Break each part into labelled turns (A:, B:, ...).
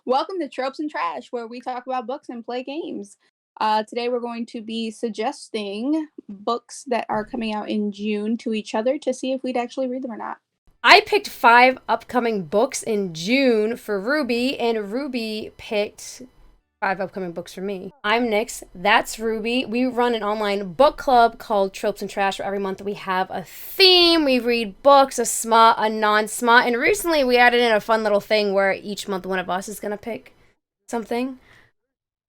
A: Welcome to Tropes and Trash, where we talk about books and play games. Today we're going to be suggesting books that are coming out in June to each other to see if we'd actually read them or not.
B: I picked 5 upcoming books in June for Ruby, and Ruby picked 5 upcoming books for me. I'm Nyx, that's Ruby. We run an online book club called Tropes and Trash, where every month we have a theme. We read books, a smut, a non-smut, and recently we added in a fun little thing where each month one of us is going to pick something,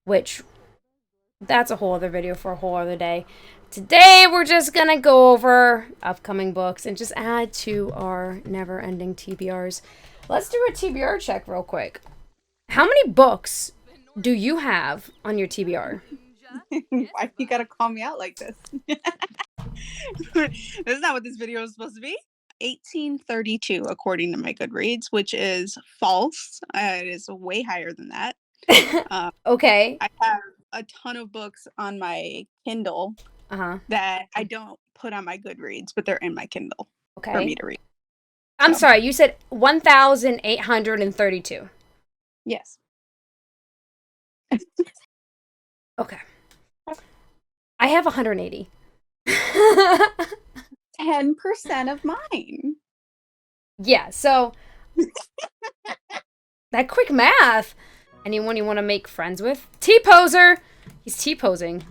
B: which that's a whole other video for a whole other day. Today, we're just gonna go over upcoming books and just add to our never-ending TBRs. Let's do a TBR check real quick. How many books do you have on your TBR?
A: Why you gotta call me out like this? This is not what this video is supposed to be. 1832, according to my Goodreads, which is false. It is way higher than that.
B: Okay.
A: I have a ton of books on my Kindle that I don't put on my Goodreads, but they're in my Kindle for me to read.
B: I'm sorry, you said 1,832.
A: Yes.
B: Okay. I have 180.
A: 10% of mine.
B: Yeah, so that quick math. Anyone you want to make friends with? T-poser! He's T-posing.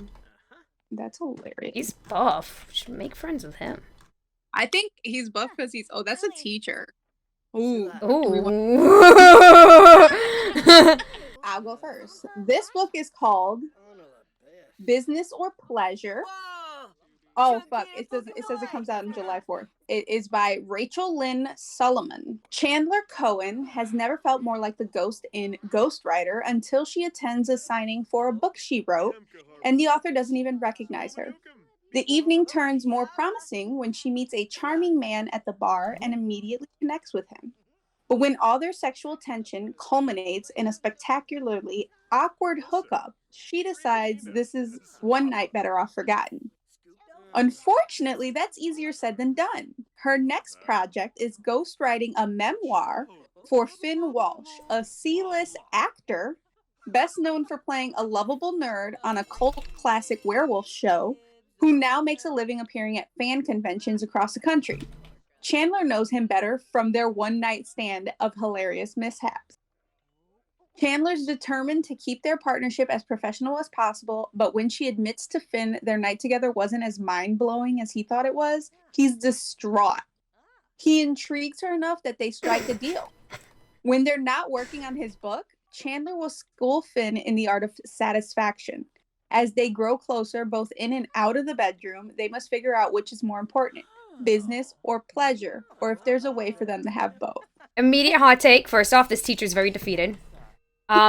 A: That's hilarious.
B: He's buff. We should make friends with him.
A: I think he's buff because he's... Oh, that's a teacher. Ooh. I'll go first. This book is called Business or Pleasure. Oh, fuck. It says it comes out on July 4th. It is by Rachel Lynn Solomon. Chandler Cohen has never felt more like the ghost in Ghostwriter until she attends a signing for a book she wrote, and the author doesn't even recognize her. The evening turns more promising when she meets a charming man at the bar and immediately connects with him. But when all their sexual tension culminates in a spectacularly awkward hookup, she decides this is one night better off forgotten. Unfortunately, that's easier said than done. Her next project is ghostwriting a memoir for Finn Walsh, a C-list actor, best known for playing a lovable nerd on a cult classic werewolf show, who now makes a living appearing at fan conventions across the country. Chandler knows him better from their one-night stand of hilarious mishaps. Chandler's determined to keep their partnership as professional as possible, but when she admits to Finn their night together wasn't as mind-blowing as he thought it was, he's distraught. He intrigues her enough that they strike a deal. When they're not working on his book, Chandler will school Finn in the art of satisfaction. As they grow closer, both in and out of the bedroom, they must figure out which is more important, business or pleasure, or if there's a way for them to have both.
B: Immediate hot take. First off, this teacher's very defeated.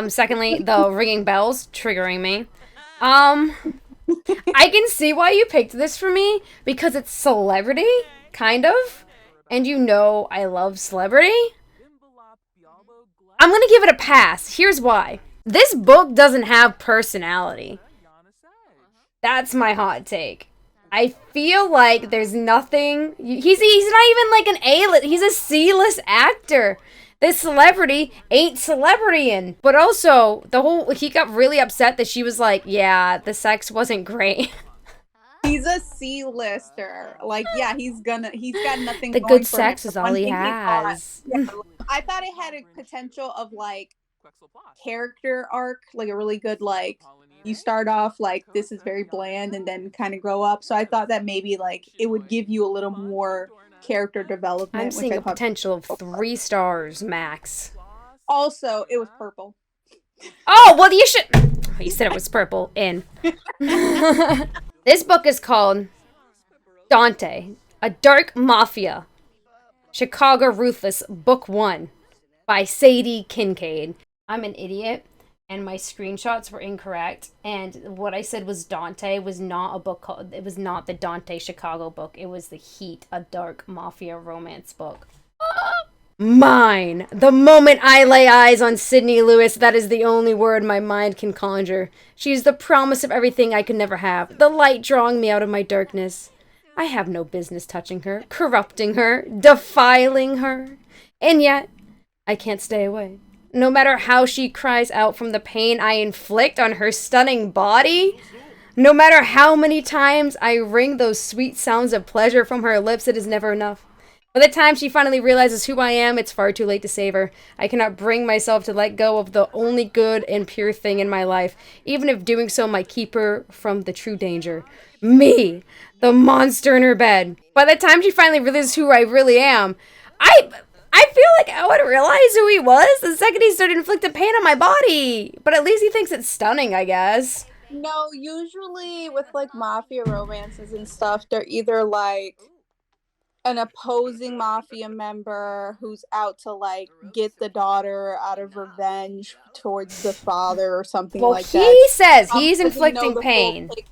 B: Secondly, the ringing bells triggering me. I can see why you picked this for me, because it's celebrity, kind of. And you know I love celebrity. I'm gonna give it a pass. Here's why. This book doesn't have personality. That's my hot take. I feel like there's nothing... He's not even like an A-list. He's a C-list actor. This celebrity ain't celebritying. But also, he got really upset that she was like, yeah, the sex wasn't great.
A: He's a C-lister. Like, yeah, he's got nothing
B: the
A: going
B: good
A: for
B: sex
A: him.
B: is all he has.
A: Yeah, I thought it had a potential of, like, character arc. Like, a really good, like, you start off, like, this is very bland and then kind of grow up. So I thought that maybe, like, it would give you a little more character development.
B: I'm seeing a potential of 3 stars max.
A: Also, it was purple.
B: Oh, well, you should... You said it was purple. In. This book is called Dante, A Dark Mafia, Chicago Ruthless, Book 1, by Sadie Kincaid. I'm an idiot, and my screenshots were incorrect, and what I said was Dante was not a book called... It was not the Dante Chicago book. It was The Heat, a dark mafia romance book. Mine! The moment I lay eyes on Sydney Lewis, that is the only word my mind can conjure. She is the promise of everything I could never have, the light drawing me out of my darkness. I have no business touching her, corrupting her, defiling her. And yet, I can't stay away. No matter how she cries out from the pain I inflict on her stunning body, no matter how many times I wring those sweet sounds of pleasure from her lips, it is never enough. By the time she finally realizes who I am, it's far too late to save her. I cannot bring myself to let go of the only good and pure thing in my life, even if doing so might keep her from the true danger. Me, the monster in her bed. By the time she finally realizes who I really am, I feel like I would realize who he was the second he started inflicting pain on my body. But at least he thinks it's stunning, I guess.
A: No, usually with like mafia romances and stuff, they're either like an opposing mafia member who's out to like get the daughter out of revenge towards the father or something
B: Well,
A: like
B: he
A: that.
B: says he's
A: Doesn't know
B: inflicting
A: the full
B: pain
A: picture.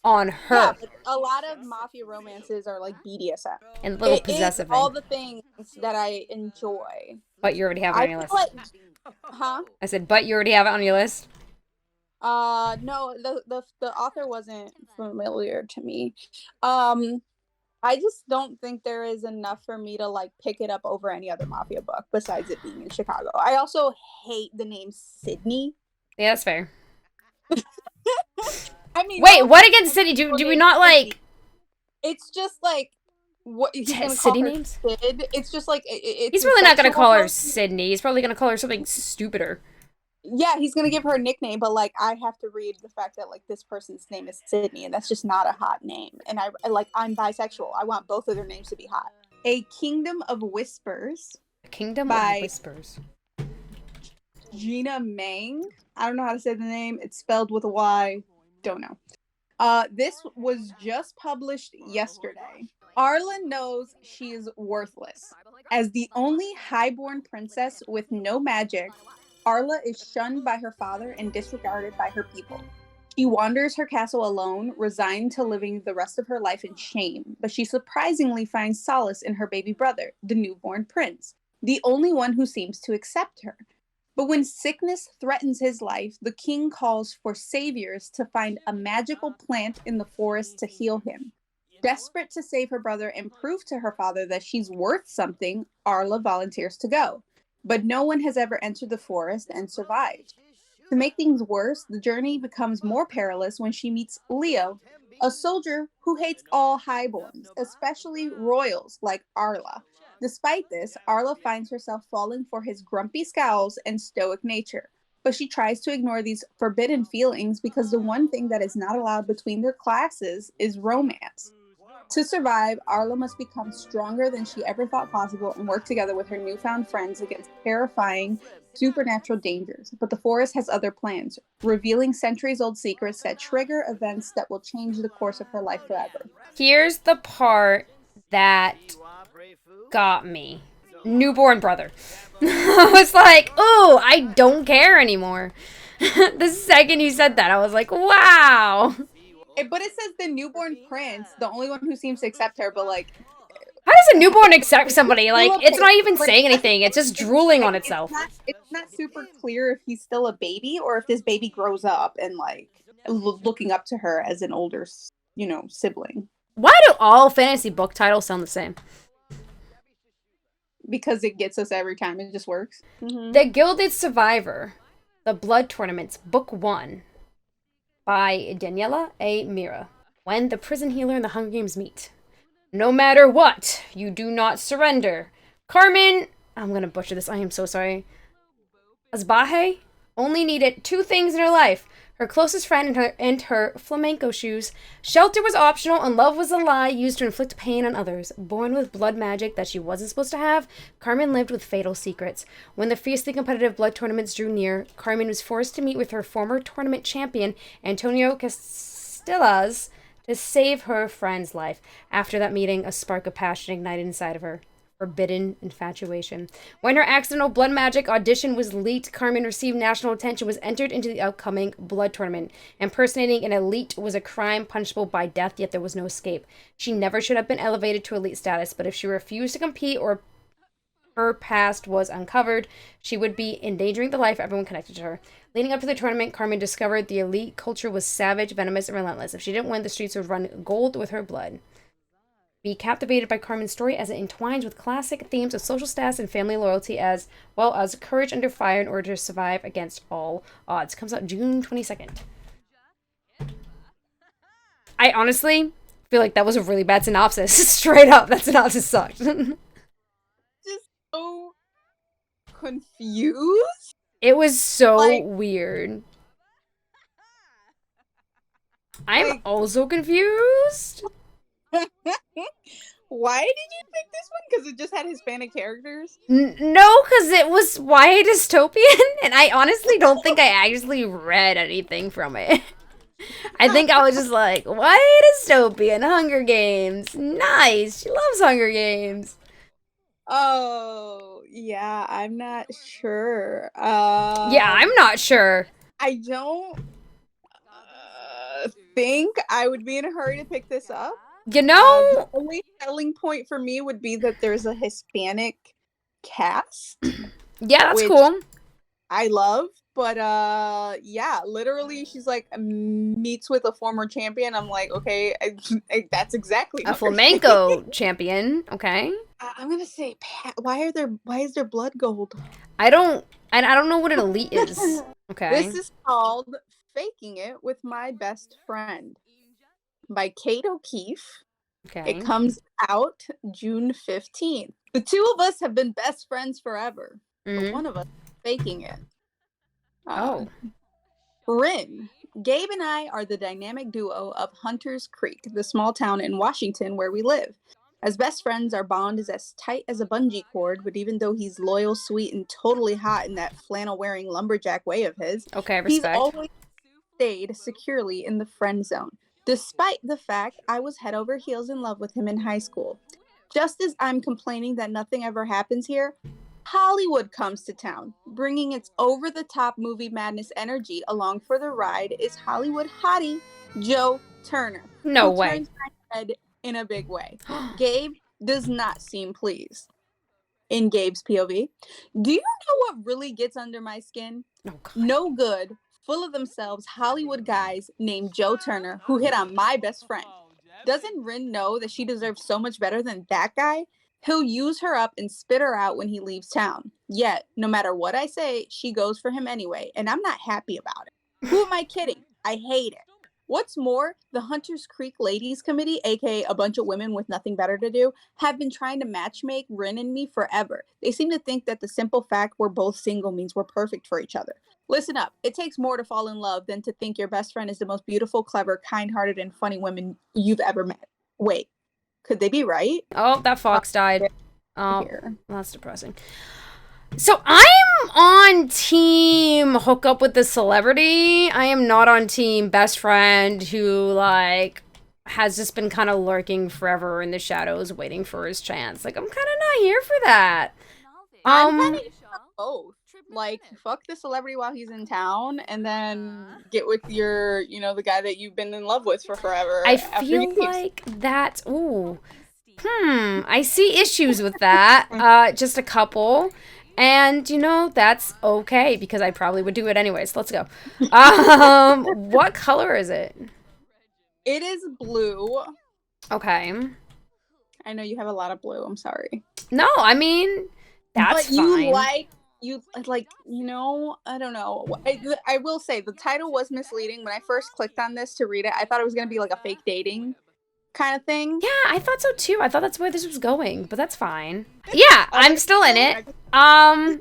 B: on
A: Yeah,
B: her
A: but a lot of mafia romances are like BDSM.
B: and a little
A: It is
B: possessive.
A: all the things that I enjoy.
B: But you already have it
A: I
B: on your
A: feel
B: list.
A: like, huh?
B: I said, but you already have it on your list.
A: No, the author wasn't familiar to me. I just don't think there is enough for me to like pick it up over any other mafia book besides it being in Chicago. I also hate the name Sydney.
B: Yeah, that's fair.
A: I mean,
B: wait, what against City? Do we not like?
A: It's just like what he's gonna call
B: city
A: her
B: names?
A: Sid. It's just like it's
B: He's really not gonna call her Sydney. He's probably gonna call her something stupider.
A: Yeah, he's gonna give her a nickname, but like I have to read the fact that like this person's name is Sydney, and that's just not a hot name. And I'm bisexual. I want both of their names to be hot. A Kingdom of Whispers.
B: A Kingdom
A: by
B: of Whispers.
A: Jyna Maeng. I don't know how to say the name. It's spelled with a Y. Don't know. This was just published yesterday. Arla knows she is worthless. As the only highborn princess with no magic, Arla is shunned by her father and disregarded by her people. She wanders her castle alone, resigned to living the rest of her life in shame, but she surprisingly finds solace in her baby brother, the newborn prince, the only one who seems to accept her. But when sickness threatens his life, the king calls for saviors to find a magical plant in the forest to heal him. Desperate to save her brother and prove to her father that she's worth something, Arla volunteers to go. But no one has ever entered the forest and survived. To make things worse, the journey becomes more perilous when she meets Leo, a soldier who hates all highborns, especially royals like Arla. Despite this, Arla finds herself falling for his grumpy scowls and stoic nature, but she tries to ignore these forbidden feelings because the one thing that is not allowed between their classes is romance. To survive, Arla must become stronger than she ever thought possible and work together with her newfound friends against terrifying, supernatural dangers. But the forest has other plans, revealing centuries-old secrets that trigger events that will change the course of her life forever.
B: Here's the part that got me. Newborn brother. I was like, ooh, I don't care anymore. The second you said that, I was like, wow.
A: But it says the newborn prince, the only one who seems to accept her, but like...
B: How does a newborn accept somebody? Like, it's not even saying anything. It's just drooling on itself.
A: It's not super clear if he's still a baby or if this baby grows up and like looking up to her as an older, sibling.
B: Why do all fantasy book titles sound the same?
A: Because it gets us every time. It just works. Mm-hmm.
B: The Gilded Survivor, The Blood Tournaments, Book 1. By Daniela A. Mera. When the prison healer and the Hunger Games meet. No matter what, you do not surrender. Carmen, I'm gonna butcher this, I am so sorry. Asbaje only needed two things in her life. Her closest friend and her flamenco shoes. Shelter was optional and love was a lie used to inflict pain on others. Born with blood magic that she wasn't supposed to have, Carmen lived with fatal secrets. When the fiercely competitive blood tournaments drew near, Carmen was forced to meet with her former tournament champion, Antonio Castellas, to save her friend's life. After that meeting, a spark of passion ignited inside of her. Forbidden infatuation. When her accidental blood magic audition was leaked, Carmen received national attention, was entered into the upcoming blood tournament. Impersonating an elite was a crime punishable by death, yet there was no escape. She never should have been elevated to elite status, but if she refused to compete or her past was uncovered, she would be endangering the life of everyone connected to her. Leading up to the tournament, Carmen discovered the elite culture was savage, venomous, and relentless. If she didn't win, the streets would run gold with her blood. Be captivated by Carmen's story as it entwines with classic themes of social status and family loyalty, as well as courage under fire in order to survive against all odds. Comes out June 22nd. I honestly feel like that was a really bad synopsis. Straight up, that synopsis sucked.
A: Just so confused.
B: It was so weird. I'm also confused.
A: Why did you pick this one? Because it just had Hispanic characters?
B: No, because it was YA dystopian, and I honestly don't think I actually read anything from it. I think I was just like, YA dystopian, Hunger Games. Nice. She loves Hunger Games.
A: Oh, yeah, I'm not sure.
B: Yeah, I'm not sure.
A: I don't think I would be in a hurry to pick this up.
B: You know?
A: The only selling point for me would be that there's a Hispanic cast.
B: Yeah, that's cool.
A: I love, but yeah, literally she's like meets with a former champion. I'm like, okay, that's exactly
B: a flamenco champion. Okay.
A: I'm gonna say, why is their blood gold?
B: I don't know what an elite is. Okay.
A: This is called Faking It with My Best Friend by Kate O'Keefe.
B: Okay.
A: It comes out June 15th. The two of us have been best friends forever. But one of us is faking it. Rin. Gabe and I are the dynamic duo of Hunters Creek, the small town in Washington where we live. As best friends, our bond is as tight as a bungee cord, but even though he's loyal, sweet, and totally hot in that flannel-wearing lumberjack way of his, he's always stayed securely in the friend zone, despite the fact I was head over heels in love with him in high school. Just as I'm complaining that nothing ever happens here, Hollywood comes to town. Bringing its over-the-top movie madness energy along for the ride is Hollywood hottie Joe Turner.
B: No way.
A: Turns my head in a big way. Gabe does not seem pleased. In Gabe's POV, do you know what really gets under my skin? No good, full of themselves Hollywood guys named Joe Turner who hit on my best friend. Doesn't Rin know that she deserves so much better than that guy? He'll use her up and spit her out when he leaves town. Yet, no matter what I say, she goes for him anyway, and I'm not happy about it. Who am I kidding? I hate it. What's more, the Hunters Creek Ladies Committee, aka a bunch of women with nothing better to do, have been trying to matchmake Rin and me forever. They seem to think that the simple fact we're both single means we're perfect for each other. Listen up, it takes more to fall in love than to think your best friend is the most beautiful, clever, kind-hearted, and funny woman you've ever met. Wait, could they be right?
B: Oh, that fox died. Oh, that's depressing. So I'm on team hook up with the celebrity. I am not on team best friend who, like, has just been kind of lurking forever in the shadows waiting for his chance. Like, I'm kind of not here for that.
A: I'm kind of both. Like, fuck the celebrity while he's in town, and then get with your, you know, the guy that you've been in love with for forever.
B: I feel like that, I see issues with that. Just a couple. And, you know, that's okay, because I probably would do it anyways. Let's go. What color is it?
A: It is blue.
B: Okay.
A: I know you have a lot of blue. I'm sorry.
B: No, I mean, that's fine.
A: You know, I don't know. I will say the title was misleading. When I first clicked on this to read it, I thought it was going to be like a fake dating kind of thing.
B: Yeah, I thought so too. I thought that's where this was going, but that's fine. Yeah, I'm still in it. I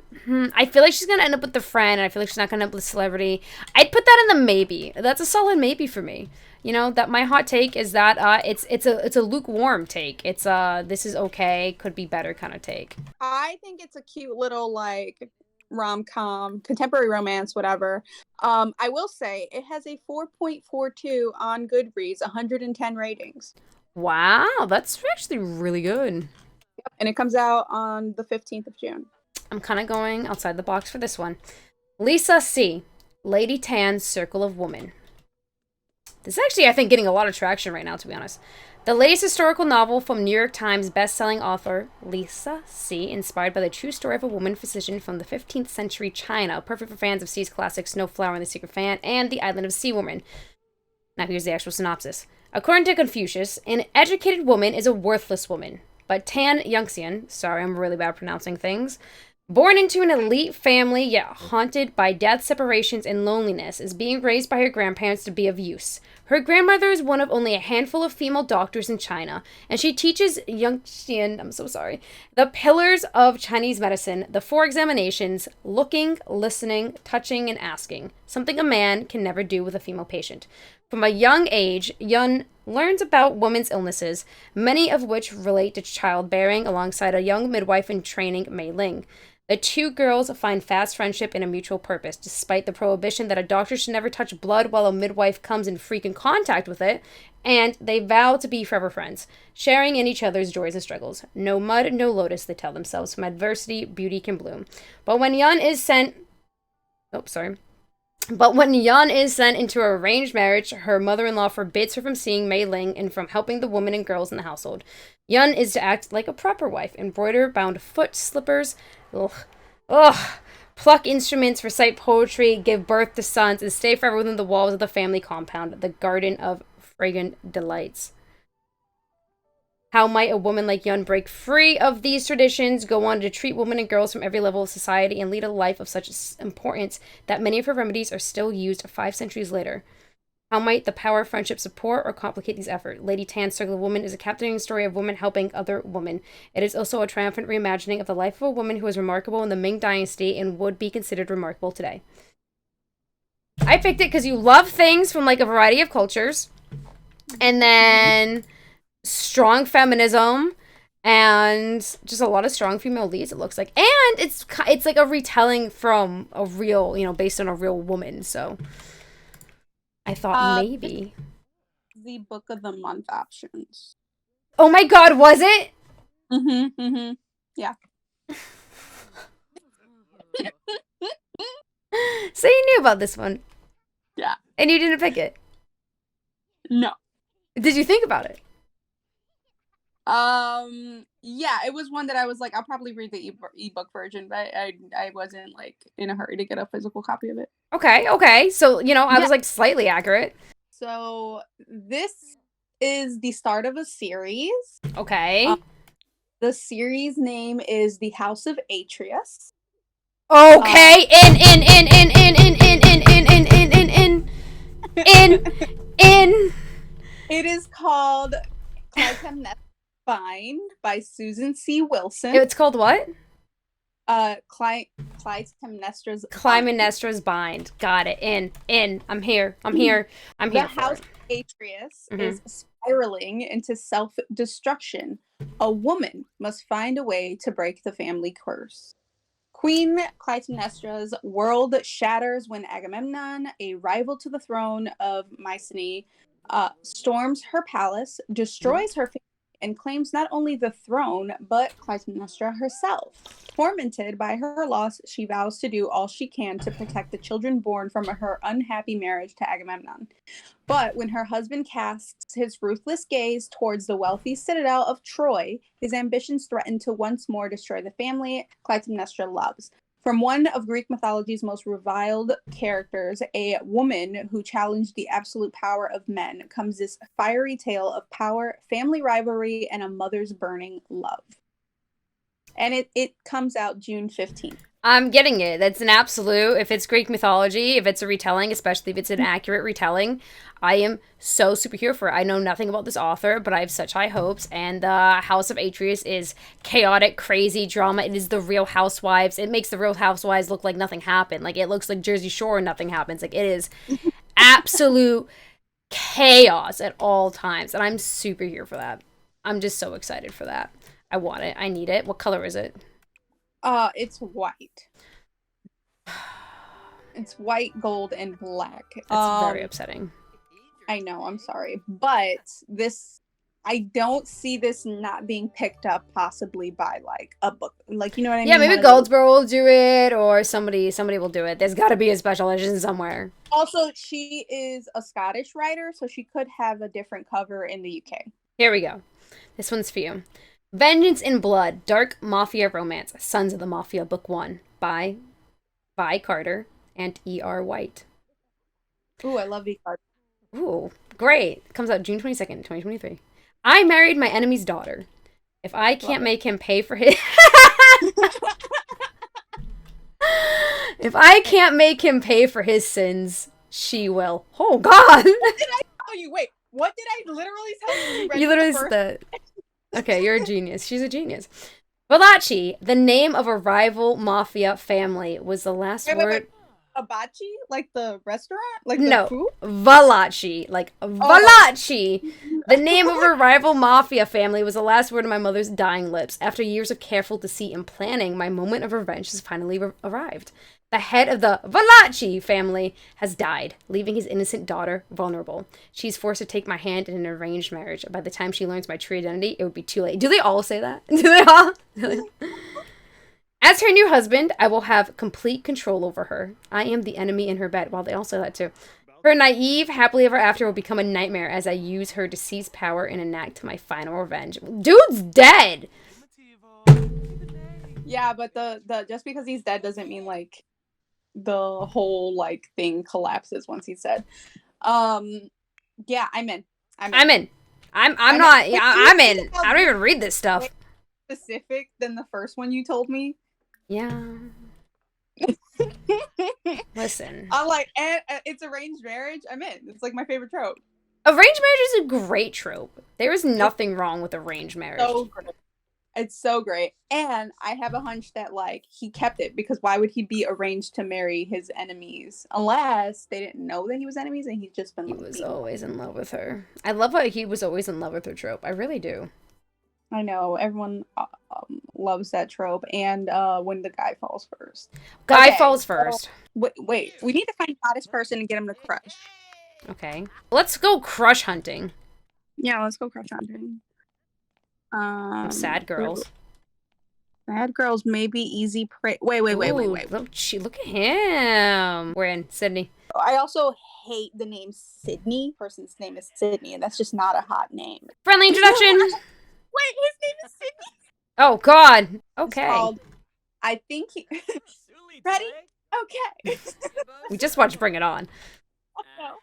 B: feel like she's going to end up with the friend, and I feel like she's not going to end up with the celebrity. I'd put that in the maybe. That's a solid maybe for me. You know, that my hot take is that it's a lukewarm take. It's this is okay, could be better kind of take.
A: I think it's a cute little like rom-com, contemporary romance, whatever. I will say it has a 4.42 on Goodreads, 110 ratings.
B: Wow, that's actually really good.
A: Yep, and it comes out on the 15th of June.
B: I'm kind of going outside the box for this one. Lisa C. Lady Tan's Circle of Women. This is actually, I think, getting a lot of traction right now, to be honest. The latest historical novel from New York Times bestselling author Lisa C., inspired by the true story of a woman physician from the 15th century China, perfect for fans of C's classics Snowflower and the Secret Fan and The Island of Sea Woman. Now here's the actual synopsis. According to Confucius, an educated woman is a worthless woman. But Tan Yunxian, sorry, I'm really bad at pronouncing things, born into an elite family yet haunted by death, separations, and loneliness, is being raised by her grandparents to be of use. Her grandmother is one of only a handful of female doctors in China, and she teaches Yunxian, the pillars of Chinese medicine, the 4 examinations: looking, listening, touching, and asking, something a man can never do with a female patient. From a young age, Yun learns about women's illnesses, many of which relate to childbearing, alongside a young midwife in training, Mei Ling. The 2 girls find fast friendship and a mutual purpose, despite the prohibition that a doctor should never touch blood while a midwife comes in frequent contact with it, and they vow to be forever friends, sharing in each other's joys and struggles. No mud, no lotus, they tell themselves. From adversity, beauty can bloom. But when Yun is sent into an arranged marriage, her mother-in-law forbids her from seeing Mei Ling and from helping the women and girls in the household. Yun is to act like a proper wife, embroider bound foot slippers, pluck instruments, recite poetry, give birth to sons, and stay forever within the walls of the family compound, the garden of fragrant delights. How might a woman like Yun break free of these traditions, go on to treat women and girls from every level of society, and lead a life of such importance that many of her remedies are still used 5 centuries later? How might the power of friendship support or complicate these efforts? Lady Tan's Circle of Women is a captivating story of women helping other women. It is also a triumphant reimagining of the life of a woman who was remarkable in the Ming Dynasty and would be considered remarkable today. I picked it because you love things from like a variety of cultures, and then strong feminism, and just a lot of strong female leads, it looks like. And it's like a retelling from a real, based on a real woman, so I thought maybe.
A: The book of the month options.
B: Oh my god, was it?
A: Yeah.
B: So you knew about this one?
A: Yeah.
B: And you didn't pick it?
A: No.
B: Did you think about it?
A: Yeah, it was one that I was like, I'll probably read the ebook version, but I wasn't like in a hurry to get a physical copy of it.
B: Okay. So, I was like slightly accurate.
A: So this is the start of a series.
B: Okay.
A: The series name is The House of Atreus.
B: Okay.
A: It is called Clytemnestra Bind by Susan C. Wilson.
B: It's called what?
A: Clytemnestra's
B: Bind. Got it. In. I'm here. The
A: House of Atreus is spiraling into self-destruction. A woman must find a way to break the family curse. Queen Clytemnestra's world shatters when Agamemnon, a rival to the throne of Mycenae, storms her palace, destroys her family, and claims not only the throne, but Clytemnestra herself. Tormented by her loss, she vows to do all she can to protect the children born from her unhappy marriage to Agamemnon. But when her husband casts his ruthless gaze towards the wealthy citadel of Troy, his ambitions threaten to once more destroy the family Clytemnestra loves. From one of Greek mythology's most reviled characters, a woman who challenged the absolute power of men, comes this fiery tale of power, family rivalry, and a mother's burning love. And it comes out June 15th.
B: I'm getting it. That's an absolute. If it's Greek mythology, if it's a retelling, especially if it's an accurate retelling, I am so super here for it. I know nothing about this author, but I have such high hopes. And the House of Atreus is chaotic, crazy drama. It is the Real Housewives. It makes the Real Housewives look like nothing happened. Like, it looks like Jersey Shore and nothing happens. Like, it is absolute chaos at all times. And I'm super here for that. I'm just so excited for that. I want it. I need it. What color is it?
A: It's white. It's white, gold, and black.
B: That's very upsetting.
A: I know, I'm sorry. But I don't see this not being picked up possibly by like a book. Like, you know what I mean?
B: Yeah, maybe Goldsboro will do it, or somebody will do it. There's gotta be a special edition somewhere.
A: Also, she is a Scottish writer, so she could have a different cover in the UK.
B: Here we go. This one's for you. Vengeance in Blood, Dark Mafia Romance, Sons of the Mafia, Book 1, by Carter and E.R. White.
A: Ooh, I love E. Carter.
B: Ooh, great. Comes out June 22nd, 2023. I married my enemy's daughter. If I can't make him pay for his... If I can't make him pay for his sins, she will. Oh, God!
A: What did I tell you? Wait, what did I literally tell you?
B: You literally said that. Okay, you're a genius. She's a genius. Valachi, the name of a rival mafia family, was the last word...
A: Wait. Hibachi? Like the restaurant? Like
B: no,
A: the food?
B: Valachi. Like, Valachi! The name of a rival mafia family was the last word of my mother's dying lips. After years of careful deceit and planning, my moment of revenge has finally arrived. The head of the Valachi family has died, leaving his innocent daughter vulnerable. She's forced to take my hand in an arranged marriage. By the time she learns my true identity, it would be too late. Do they all say that? Do they all? As her new husband, I will have complete control over her. I am the enemy in her bed. Well, they all say that too. Her naive, happily ever after will become a nightmare as I use her to seize power and enact my final revenge. Dude's dead!
A: Yeah, but the just because he's dead doesn't mean, like, the whole, like, thing collapses once he's dead. Yeah, I'm in.
B: I'm in. I'm not. Yeah, I'm in. I don't even read this stuff.
A: Specific than the first one you told me.
B: Yeah. Listen.
A: I'm like, and it's arranged marriage. I'm in. It's like my favorite trope.
B: Arranged marriage is a great trope. There is nothing wrong with arranged marriage.
A: So great. It's so great. And I have a hunch that, like, he kept it because why would he be arranged to marry his enemies? Unless they didn't know that he was enemies and he's just been...
B: He was always in love with her. I love how he was always in love with her trope. I really do.
A: I know. Everyone loves that trope. And when the guy falls first.
B: Guy falls first.
A: Wait. We need to find the hottest person and get him to crush.
B: Okay. Let's go crush hunting.
A: Yeah, let's go crush hunting.
B: Sad girls.
A: Sad girls may be easy prey. Wait.
B: Look at him. We're in Sydney.
A: I also hate the name Sydney. Person's name is Sydney, and that's just not a hot name.
B: Friendly introduction.
A: Wait, his name is Sydney.
B: Oh God. Okay.
A: I think he. Ready? Okay.
B: We just watched Bring It On.
A: Oh, no.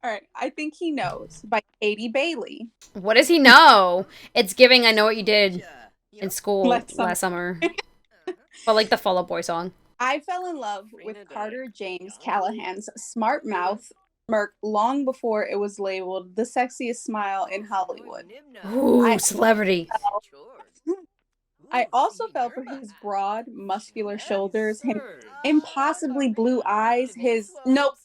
A: All right, I Think He Knows by Katie Bailey.
B: What does he know? It's giving I Know What You Did in school last summer. But like the Fall Out Boy song.
A: I fell in love with Carter James Callahan's smart mouth smirk long before it was labeled the sexiest smile in Hollywood.
B: Ooh, celebrity.
A: I also fell for his broad, muscular shoulders, his impossibly blue eyes, Nope.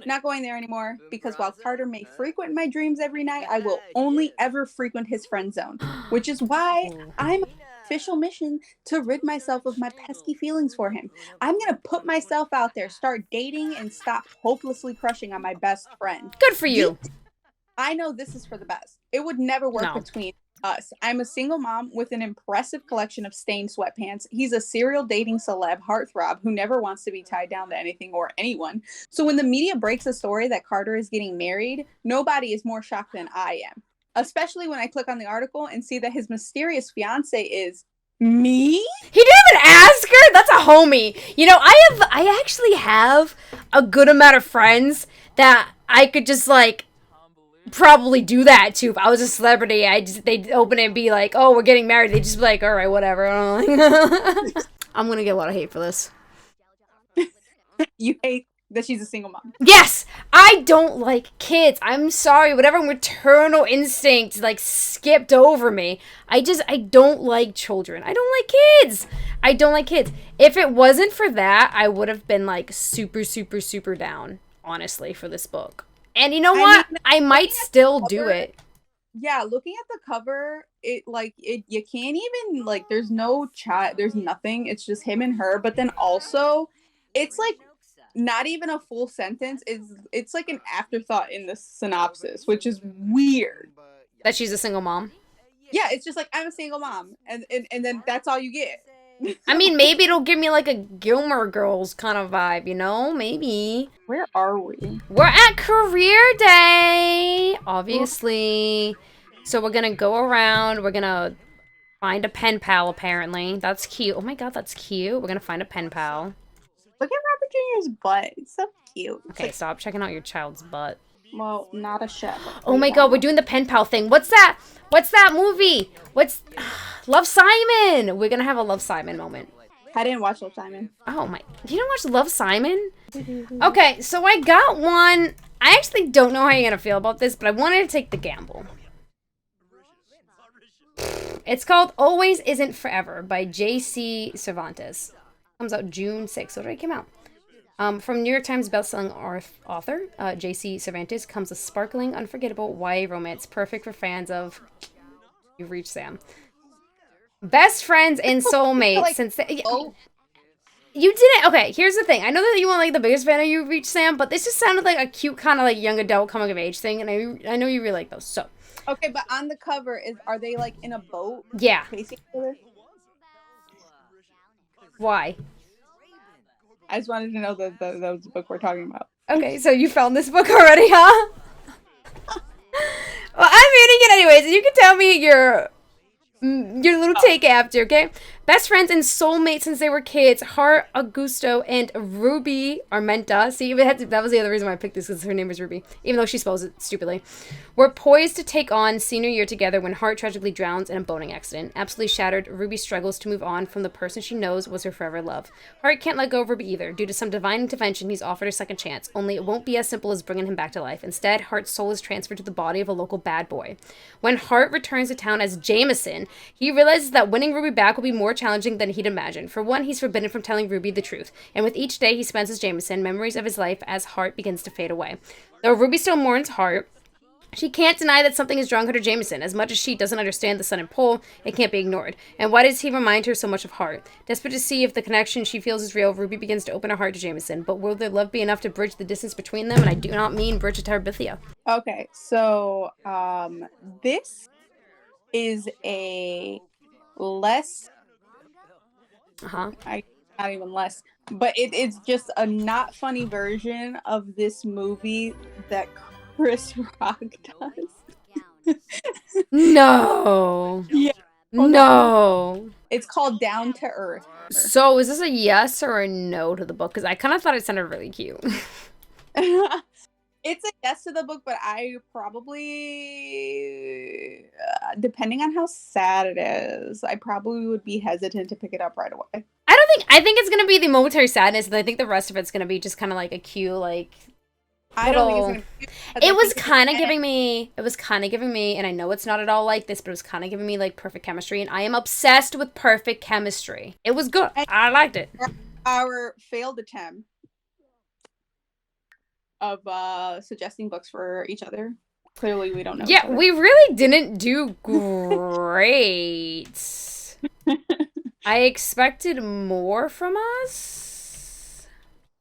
A: Not going there anymore, because while Carter may frequent my dreams every night, I will only ever frequent his friend zone, which is why I'm on an official mission to rid myself of my pesky feelings for him. I'm going to put myself out there, start dating, and stop hopelessly crushing on my best friend.
B: Good for you.
A: I know this is for the best. It would never work between us. I'm a single mom with an impressive collection of stained sweatpants. He's a serial dating celeb heartthrob who never wants to be tied down to anything or anyone. So when the media breaks a story that Carter is getting married, nobody is more shocked than I am. Especially when I click on the article and see that his mysterious fiance is me?
B: He didn't even ask her? That's a homie. You know, I actually have a good amount of friends that I could just, like, probably do that too. If I was a celebrity, they'd open it and be like, oh, we're getting married. They'd just be like, all right, whatever. I'm gonna get a lot of hate for this.
A: You hate that she's a single mom?
B: Yes! I don't like kids. I'm sorry. Whatever maternal instinct, like, skipped over me. I don't like children. I don't like kids. I don't like kids. If it wasn't for that, I would have been, like, super, super, super down, honestly, for this book. And you know what? I might still do it.
A: Yeah, looking at the cover, you can't even, like, there's no chat, there's nothing. It's just him and her. But then also, it's, like, not even a full sentence. It's like an afterthought in the synopsis, which is weird.
B: That she's a single mom?
A: Yeah, it's just like, I'm a single mom. And then that's all you get.
B: I mean, maybe it'll give me like a Gilmore Girls kind of vibe, you know? Maybe.
A: Where are we?
B: We're at career day, obviously. So we're gonna go around. We're gonna find a pen pal, apparently. That's cute. Oh my god, that's cute. We're gonna find a pen pal.
A: Look at Robert Jr.'s butt. It's so cute.
B: Okay, stop checking out your child's butt.
A: Well, not a chef.
B: Oh my god, we're doing the pen pal thing. What's that? What's that movie? What's Love, Simon? We're gonna have a Love, Simon moment.
A: I didn't watch Love, Simon.
B: Oh my, you don't watch Love, Simon? Okay, so I got one. I actually don't know how you're gonna feel about this, but I wanted to take the gamble. It's called Always Isn't Forever by J.C. Cervantes. Comes out June 6th. It already came out. From New York Times bestselling author J.C. Cervantes comes a sparkling, unforgettable YA romance perfect for fans of... You've reached Sam. Best friends and soulmates.
A: Like,
B: since you didn't... Okay, here's the thing. I know that you weren't like the biggest fan of You've Reached Sam, but this just sounded like a cute kind of like young adult coming of age thing, and I know you really like those, so...
A: Okay, but on the cover, are they like in a boat?
B: Yeah.
A: Facing each other?
B: Why?
A: I just wanted to know that was the book we're talking about.
B: Okay, so you found this book already, huh? Well, I'm reading it anyways, and you can tell me your little take after, okay? Best friends and soulmates since they were kids, Heart, Augusto, and Ruby Armenta. See, that was the other reason why I picked this, because her name was Ruby, even though she spells it stupidly. Were poised to take on senior year together when Heart tragically drowns in a boating accident. Absolutely shattered, Ruby struggles to move on from the person she knows was her forever love. Heart can't let go of Ruby either. Due to some divine intervention, he's offered a second chance, only it won't be as simple as bringing him back to life. Instead, Heart's soul is transferred to the body of a local bad boy. When Heart returns to town as Jameson, he realizes that winning Ruby back will be more challenging than he'd imagined. For one, he's forbidden from telling Ruby the truth, and with each day he spends as Jameson, memories of his life as Heart begins to fade away. Though Ruby still mourns Heart, she can't deny that something has drawn her to Jameson. As much as she doesn't understand the sun and pole, it can't be ignored. And why does he remind her so much of Heart? Desperate to see if the connection she feels is real, Ruby begins to open her heart to Jameson. But will their love be enough to bridge the distance between them? And I do not mean bridge to Terabithia.
A: Okay, so this is a less... not even less, but it's just a not funny version of this movie that Chris Rock does.
B: No.
A: Yeah.
B: No.
A: It's called Down to Earth.
B: So is this a yes or a no to the book? Because I kind of thought it sounded really cute.
A: It's a yes to the book, but I probably, depending on how sad it is, I probably would be hesitant to pick it up right away.
B: I think it's gonna be the momentary sadness, and I think the rest of it's gonna be just kind of like a cute, like.
A: I don't think it's gonna be.
B: It was kind of giving me, and I know it's not at all like this, but it was kind of giving me like perfect chemistry, and I am obsessed with perfect chemistry. It was good. I liked it.
A: Our failed attempt of suggesting books for each other. Clearly, we don't know.
B: Yeah, we really didn't do great. I expected more from us.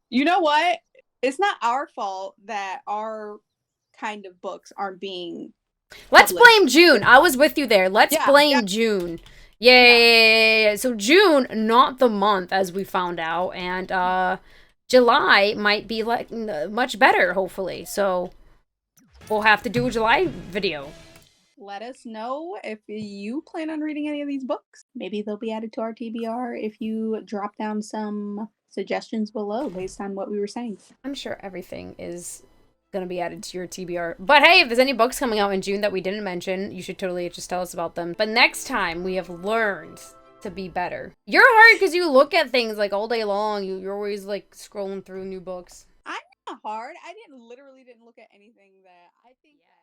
A: You know what? It's not our fault that our kind of books aren't being
B: Let's
A: published.
B: blame June. I was with you there. Let's blame June. Yeah. So June, not the month, as we found out, and July might be like much better, hopefully. So we'll have to do a July video.
A: Let us know if you plan on reading any of these books. Maybe they'll be added to our TBR if you drop down some suggestions below based on what we were saying.
B: I'm sure everything is going to be added to your TBR. But hey, if there's any books coming out in June that we didn't mention, you should totally just tell us about them. But next time, we have learned to be better. You're hard because you look at things like all day long. You're always like scrolling through new books.
A: I'm not hard. I literally didn't look at anything that I think that